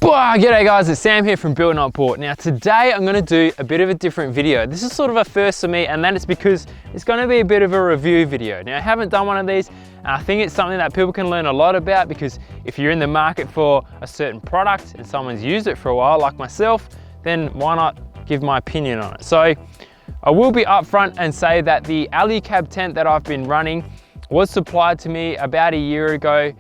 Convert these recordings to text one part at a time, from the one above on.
G'day guys, it's Sam here from Build Not Bought. Now today I'm going to do a bit of a different video. This is sort of a first for me, and that is because it's going to be a bit of a review video. Now I haven't done one of these, and I think it's something that people can learn a lot about, because if you're in the market for a certain product and someone's used it for a while like myself, then why not give my opinion on it. So I will be upfront and say that the Alu-Cab tent that I've been running was supplied to me about a year ago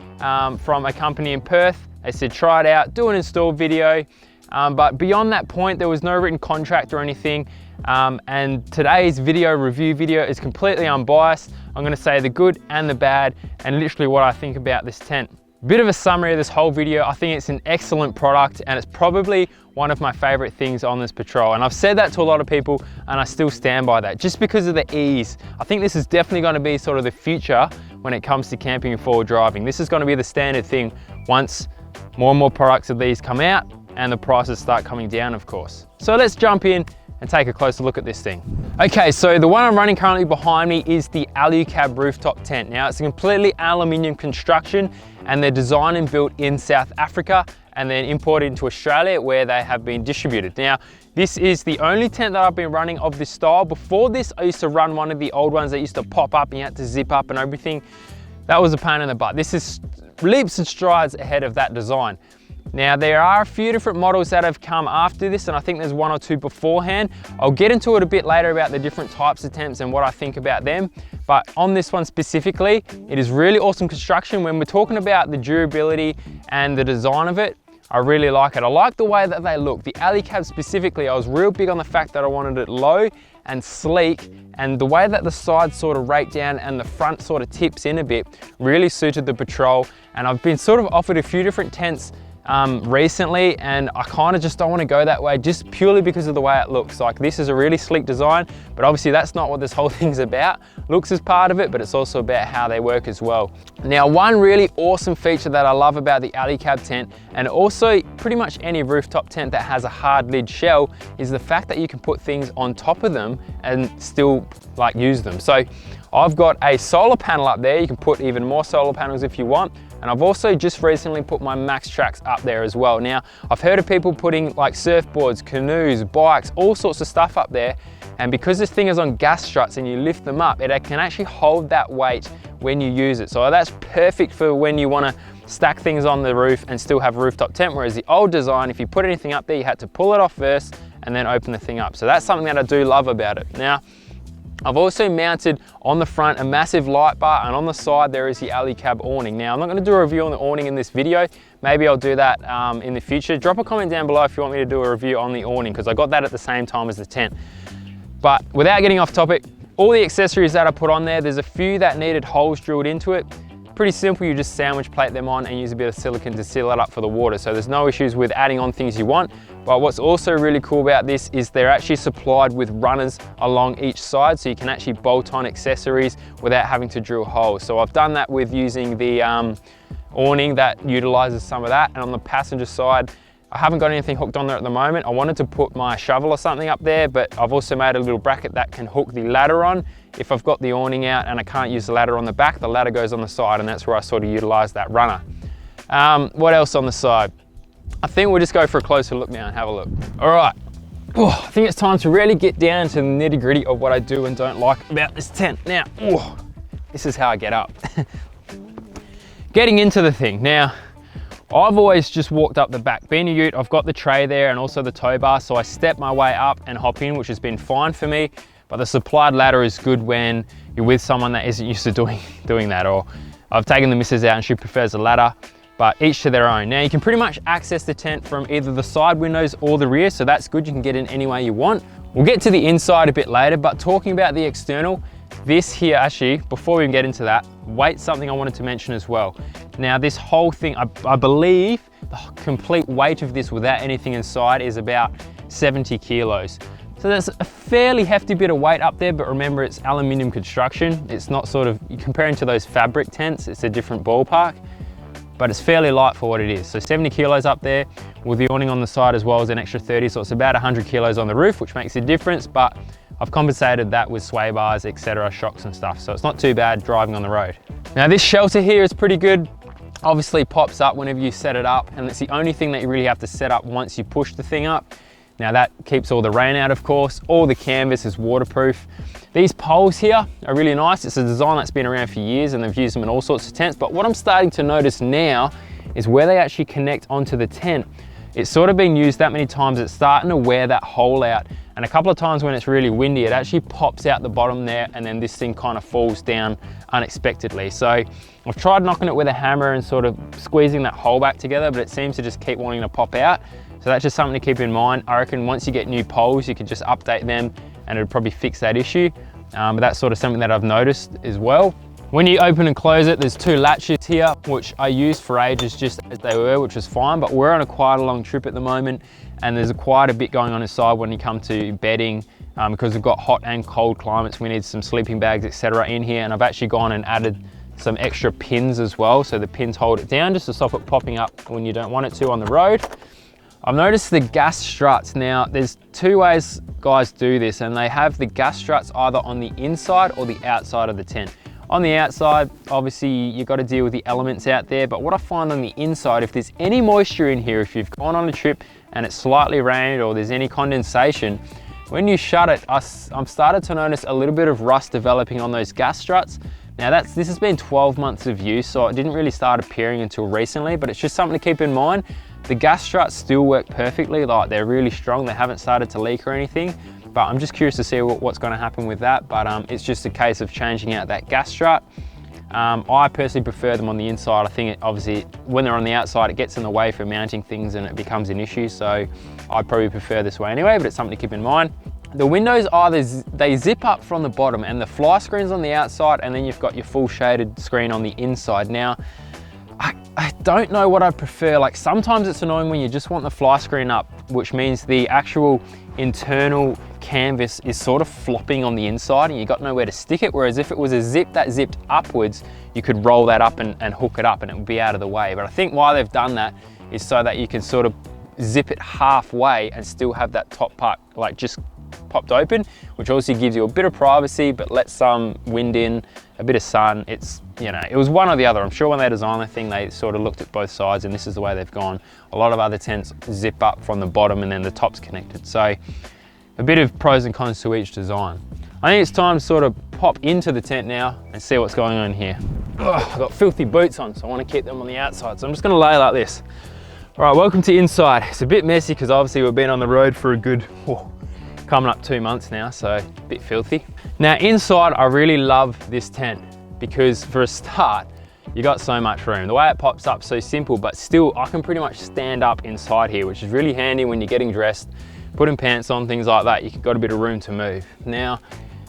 from a company in Perth. They said try it out, do an install video, but beyond that point there was no written contract or anything, and today's review video is completely unbiased. I'm going to say the good and the bad and literally what I think about this tent. Bit of a summary of this whole video. I think it's an excellent product and it's probably one of my favorite things on this patrol, and I've said that to a lot of people and I still stand by that just because of the ease. I think this is definitely going to be sort of the future when it comes to camping and forward driving. This is going to be the standard thing once more and more products of these come out and the prices start coming down, of course. So let's jump in and take a closer look at this thing. Okay, so the one I'm running currently behind me is the Alu-Cab rooftop tent. Now it's a completely aluminium construction, and they're designed and built in South Africa and then imported into Australia where they have been distributed. Now, this is the only tent that I've been running of this style. Before this, I used to run one of the old ones that used to pop up and you had to zip up and everything. That was a pain in the butt. This is leaps and strides ahead of that design. Now, there are a few different models that have come after this, and I think there's one or two beforehand. I'll get into it a bit later about the different types of tents and what I think about them. But on this one specifically, it is really awesome construction. When we're talking about the durability and the design of it, I really like it. I like the way that they look. The Alu-Cab specifically, I was real big on the fact that I wanted it low and sleek, and the way that the sides sort of rake down and the front sort of tips in a bit really suited the patrol. And I've been sort of offered a few different tents recently, and I kind of just don't want to go that way just purely because of the way it looks. Like, this is a really sleek design, but obviously that's not what this whole thing's about. Looks is part of it, but it's also about how they work as well. Now, one really awesome feature that I love about the Alu-Cab tent, and also pretty much any rooftop tent that has a hard lid shell, is the fact that you can put things on top of them and still like use them. So I've got a solar panel up there. You can put even more solar panels if you want. And I've also just recently put my Max Tracks up there as well. Now, I've heard of people putting like surfboards, canoes, bikes, all sorts of stuff up there. And because this thing is on gas struts and you lift them up, it can actually hold that weight when you use it. So that's perfect for when you want to stack things on the roof and still have a rooftop tent. Whereas the old design, if you put anything up there, you had to pull it off first and then open the thing up. So that's something that I do love about it. Now, I've also mounted on the front a massive light bar, and on the side there is the Alu-Cab awning. Now, I'm not going to do a review on the awning in this video. Maybe I'll do that in the future. Drop a comment down below if you want me to do a review on the awning, because I got that at the same time as the tent. But without getting off topic, all the accessories that I put on there, there's a few that needed holes drilled into it. Pretty simple, you just sandwich plate them on and use a bit of silicone to seal it up for the water. So there's no issues with adding on things you want. But what's also really cool about this is they're actually supplied with runners along each side, so you can actually bolt on accessories without having to drill holes. So I've done that with using the awning that utilizes some of that. And on the passenger side, I haven't got anything hooked on there at the moment. I wanted to put my shovel or something up there, but I've also made a little bracket that can hook the ladder on. If I've got the awning out and I can't use the ladder on the back, the ladder goes on the side, and that's where I sort of utilize that runner. What else on the side? I think we'll just go for a closer look now and have a look. All right, I think it's time to really get down to the nitty gritty of what I do and don't like about this tent. Now, this is how I get up. Getting into the thing. Now, I've always just walked up the back. Being a ute, I've got the tray there and also the tow bar, so I step my way up and hop in, which has been fine for me. But the supplied ladder is good when you're with someone that isn't used to doing that. Or I've taken the missus out and she prefers a ladder, but each to their own. Now, you can pretty much access the tent from either the side windows or the rear, so that's good. You can get in any way you want. We'll get to the inside a bit later, but talking about the external, this here actually, before we get into that, weight's something I wanted to mention as well. Now, this whole thing, I believe the complete weight of this without anything inside is about 70 kilos. So that's a fairly hefty bit of weight up there, but remember, it's aluminium construction. It's not sort of, comparing to those fabric tents, it's a different ballpark, but it's fairly light for what it is. So 70 kilos up there, with the awning on the side as well as an extra 30, so it's about 100 kilos on the roof, which makes a difference, but I've compensated that with sway bars, etc., shocks and stuff, so it's not too bad driving on the road. Now, this shelter here is pretty good. obviously pops up whenever you set it up, and it's the only thing that you really have to set up once you push the thing up. Now that keeps all the rain out, of course. All the canvas is waterproof. These poles here are really nice. It's a design that's been around for years and they've used them in all sorts of tents, but what I'm starting to notice now is where they actually connect onto the tent. It's sort of been used that many times, it's starting to wear that hole out. And a couple of times when it's really windy, it actually pops out the bottom there, and then this thing kind of falls down unexpectedly. So I've tried knocking it with a hammer and sort of squeezing that hole back together, but it seems to just keep wanting to pop out. So that's just something to keep in mind. I reckon once you get new poles, you can just update them and it'll probably fix that issue. But that's sort of something that I've noticed as well. When you open and close it, there's two latches here, which I used for ages just as they were, which was fine, but we're on quite a long trip at the moment, and there's quite a bit going on inside when you come to bedding, because we've got hot and cold climates. We need some sleeping bags, etc. in here, and I've actually gone and added some extra pins as well, so the pins hold it down just to stop it popping up when you don't want it to on the road. I've noticed the gas struts. Now, there's two ways guys do this, and they have the gas struts either on the inside or the outside of the tent. On the outside, obviously you've got to deal with the elements out there, but what I find on the inside, if there's any moisture in here, if you've gone on a trip and it's slightly rained or there's any condensation, when you shut it, I'm started to notice a little bit of rust developing on those gas struts. Now this has been 12 months of use, so it didn't really start appearing until recently, but it's just something to keep in mind. The gas struts still work perfectly, like they're really strong, they haven't started to leak or anything. But I'm just curious to see what's going to happen with that. But it's just a case of changing out that gas strut. I personally prefer them on the inside. I think obviously when they're on the outside, it gets in the way for mounting things and it becomes an issue. So I'd probably prefer this way anyway, but it's something to keep in mind. The windows they zip up from the bottom, and the fly screen's on the outside, and then you've got your full shaded screen on the inside. Now, I don't know what I prefer. Like sometimes it's annoying when you just want the fly screen up, which means the actual internal canvas is sort of flopping on the inside and you got nowhere to stick it. Whereas if it was a zip that zipped upwards, you could roll that up and hook it up and it would be out of the way. But I think why they've done that is so that you can sort of zip it halfway and still have that top part like just popped open, which obviously gives you a bit of privacy but lets some wind in, a bit of sun. It's, you know, it was one or the other. I'm sure when they designed the thing, they sort of looked at both sides, and this is the way they've gone. A lot of other tents zip up from the bottom and then the top's connected. So a bit of pros and cons to each design. I think it's time to sort of pop into the tent now and see what's going on here. I've got filthy boots on, so I want to keep them on the outside. So I'm just going to lay like this. All right, welcome to inside. It's a bit messy because obviously we've been on the road for a good, coming up 2 months now, so a bit filthy. Now inside, I really love this tent because for a start, you got so much room. The way it pops up, so simple, but still I can pretty much stand up inside here, which is really handy when you're getting dressed, putting pants on, things like that. You've got a bit of room to move. Now,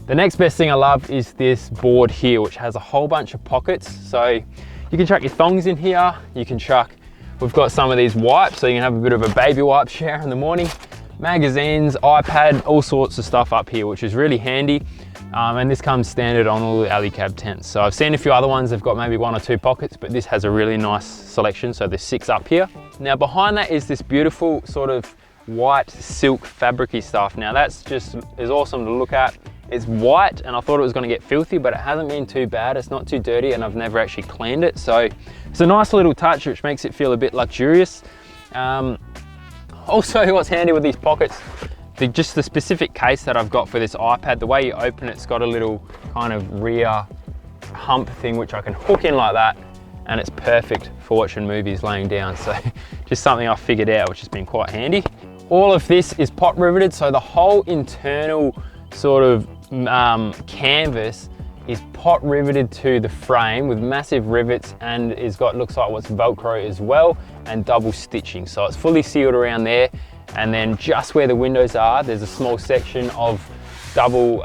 the next best thing I love is this board here, which has a whole bunch of pockets. So you can chuck your thongs in here, you can chuck, we've got some of these wipes, so you can have a bit of a baby wipe shower in the morning, magazines, iPad, all sorts of stuff up here, which is really handy. And this comes standard on all the Alu-Cab tents. So I've seen a few other ones, they've got maybe 1 or 2 pockets, but this has a really nice selection. So there's 6 up here. Now behind that is this beautiful sort of white silk fabric-y stuff. Now that's just is awesome to look at. It's white and I thought it was going to get filthy, but it hasn't been too bad. It's not too dirty and I've never actually cleaned it. So it's a nice little touch which makes it feel a bit luxurious. Also, what's handy with these pockets, just the specific case that I've got for this iPad, the way you open it's got a little kind of rear hump thing which I can hook in like that, and it's perfect for watching movies laying down. So just something I figured out which has been quite handy. All of this is pot riveted, so the whole internal sort of canvas is pot riveted to the frame with massive rivets, and it's got, looks like what's Velcro as well, and double stitching. So it's fully sealed around there. And then just where the windows are, there's a small section of double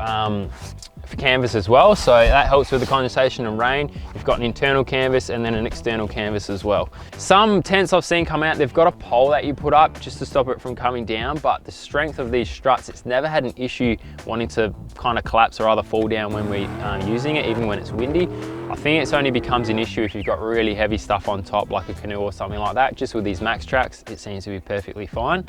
canvas as well. So that helps with the condensation and rain. You've got an internal canvas and then an external canvas as well. Some tents I've seen come out, they've got a pole that you put up just to stop it from coming down, but the strength of these struts, it's never had an issue wanting to kind of collapse or either fall down when we're using it, even when it's windy. I think it's only becomes an issue if you've got really heavy stuff on top, like a canoe or something like that. Just with these Max Tracks, it seems to be perfectly fine.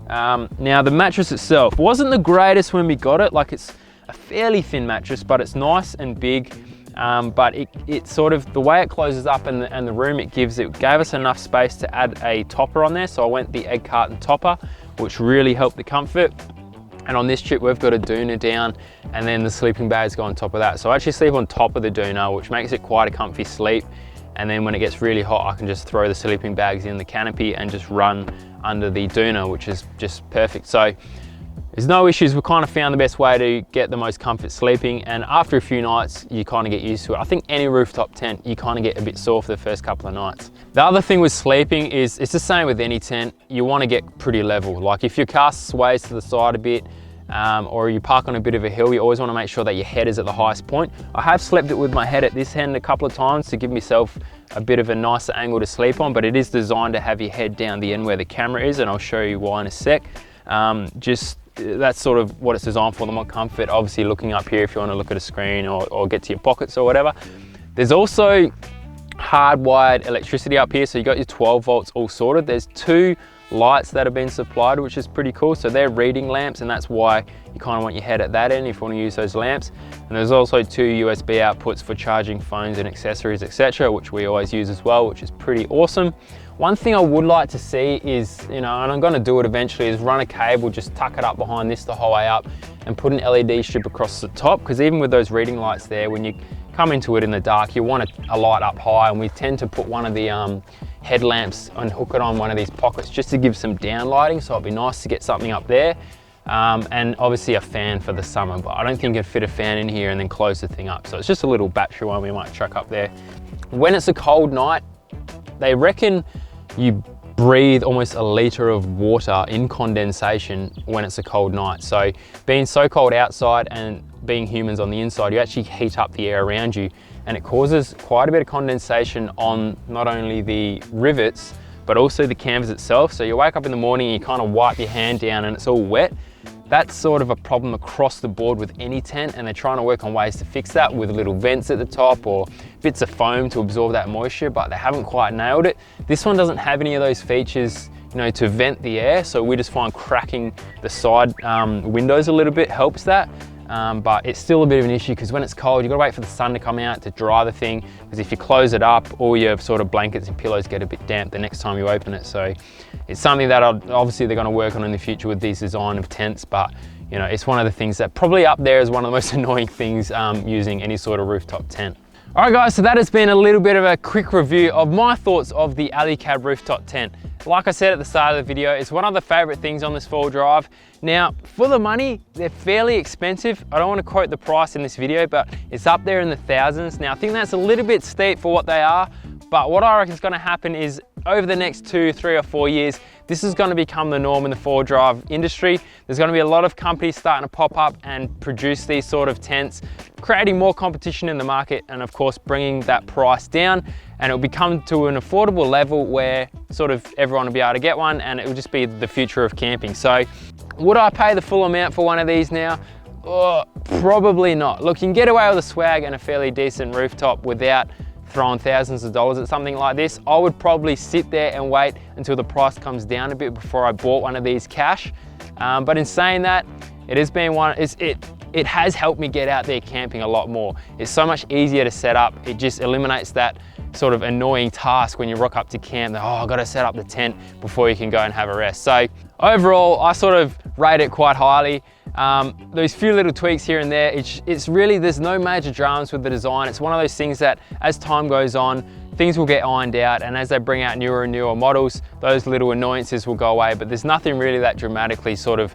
Now the mattress itself wasn't the greatest when we got it. Like, it's a fairly thin mattress, but it's nice and big. but it sort of, the way it closes up and the room it gave us enough space to add a topper on there. So I went the egg carton topper, which really helped the comfort. And on this trip, we've got a doona down, and then the sleeping bags go on top of that. So I actually sleep on top of the doona, which makes it quite a comfy sleep. And then when it gets really hot, I can just throw the sleeping bags in the canopy and just run under the doona, which is just perfect. So there's no issues. We kind of found the best way to get the most comfort sleeping, and after a few nights, you kind of get used to it. I think any rooftop tent, you kind of get a bit sore for the first couple of nights. The other thing with sleeping is, it's the same with any tent, you want to get pretty level. Like if your car sways to the side a bit, or you park on a bit of a hill, you always want to make sure that your head is at the highest point. I have slept it with my head at this end a couple of times to give myself a bit of a nicer angle to sleep on, but it is designed to have your head down the end where the camera is, and I'll show you why in a sec. That's sort of what it's designed for, the more comfort. Obviously looking up here if you want to look at a screen or get to your pockets or whatever. There's also hardwired electricity up here, so you got your 12 volts all sorted. There's 2 lights that have been supplied, which is pretty cool. So they're reading lamps, and that's why you kind of want your head at that end if you want to use those lamps. And there's also 2 USB outputs for charging phones and accessories, etc., which we always use as well, which is pretty awesome. One thing I would like to see is, and I'm going to do it eventually, is run a cable, just tuck it up behind this the whole way up and put an LED strip across the top, because even with those reading lights there, when you come into it in the dark, you want a light up high, and we tend to put one of the headlamps and hook it on one of these pockets just to give some down lighting. So it'd be nice to get something up there, and obviously a fan for the summer, but I don't think you can fit a fan in here and then close the thing up. So it's just a little battery one we might chuck up there. When it's a cold night, they reckon you breathe almost a litre of water in condensation when it's a cold night. So being so cold outside and being humans on the inside, you actually heat up the air around you, and it causes quite a bit of condensation on not only the rivets, but also the canvas itself. So you wake up in the morning and you kind of wipe your hand down and it's all wet. That's sort of a problem across the board with any tent, and they're trying to work on ways to fix that with little vents at the top or bits of foam to absorb that moisture, but they haven't quite nailed it. This one doesn't have any of those features, to vent the air, so we just find cracking the side windows a little bit helps that. But it's still a bit of an issue, because when it's cold, you've got to wait for the sun to come out to dry the thing, because if you close it up, all your sort of blankets and pillows get a bit damp the next time you open it. So it's something that obviously they're going to work on in the future with these design of tents, but it's one of the things that probably up there is one of the most annoying things using any sort of rooftop tent. All right guys, so that has been a little bit of a quick review of my thoughts of the Alu-Cab rooftop tent. Like I said at the start of the video, it's one of the favorite things on this four-wheel drive. Now, for the money, they're fairly expensive. I don't want to quote the price in this video, but it's up there in the thousands. Now, I think that's a little bit steep for what they are, but what I reckon is going to happen is over the next 2, 3 or 4 years, this is going to become the norm in the four-wheel drive industry. There's going to be a lot of companies starting to pop up and produce these sort of tents, creating more competition in the market, and of course bringing that price down, and it'll become to an affordable level where sort of everyone will be able to get one, and it will just be the future of camping. So would I pay the full amount for one of these now? Oh, probably not. Look, you can get away with a swag and a fairly decent rooftop without throwing thousands of dollars at something like this. I would probably sit there and wait until the price comes down a bit before I bought one of these cash. But in saying that, it has been it has helped me get out there camping a lot more. It's so much easier to set up. It just eliminates that sort of annoying task when you rock up to camp that, oh, I've got to set up the tent before you can go and have a rest. So overall, I sort of rate it quite highly. Those few little tweaks here and there, it's really, there's no major dramas with the design. It's one of those things that as time goes on, things will get ironed out, and as they bring out newer and newer models, those little annoyances will go away, but there's nothing really that dramatically sort of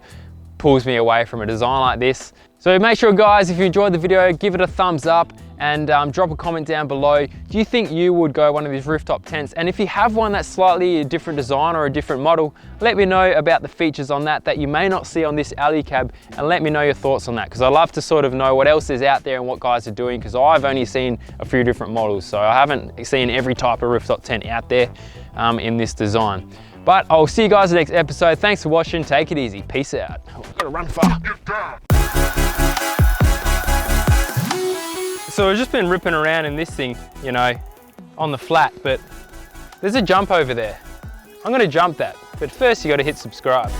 pulls me away from a design like this. So make sure guys, if you enjoyed the video, give it a thumbs up and drop a comment down below. Do you think you would go one of these rooftop tents? And if you have one that's slightly a different design or a different model, let me know about the features on that you may not see on this Alu-Cab, and let me know your thoughts on that, because I love to sort of know what else is out there and what guys are doing, because I've only seen a few different models, so I haven't seen every type of rooftop tent out there in this design. But I'll see you guys in the next episode. Thanks for watching. Take it easy. Peace out. I've got to run far. So I've just been ripping around in this thing, on the flat, but there's a jump over there. I'm going to jump that, but first you got to hit subscribe.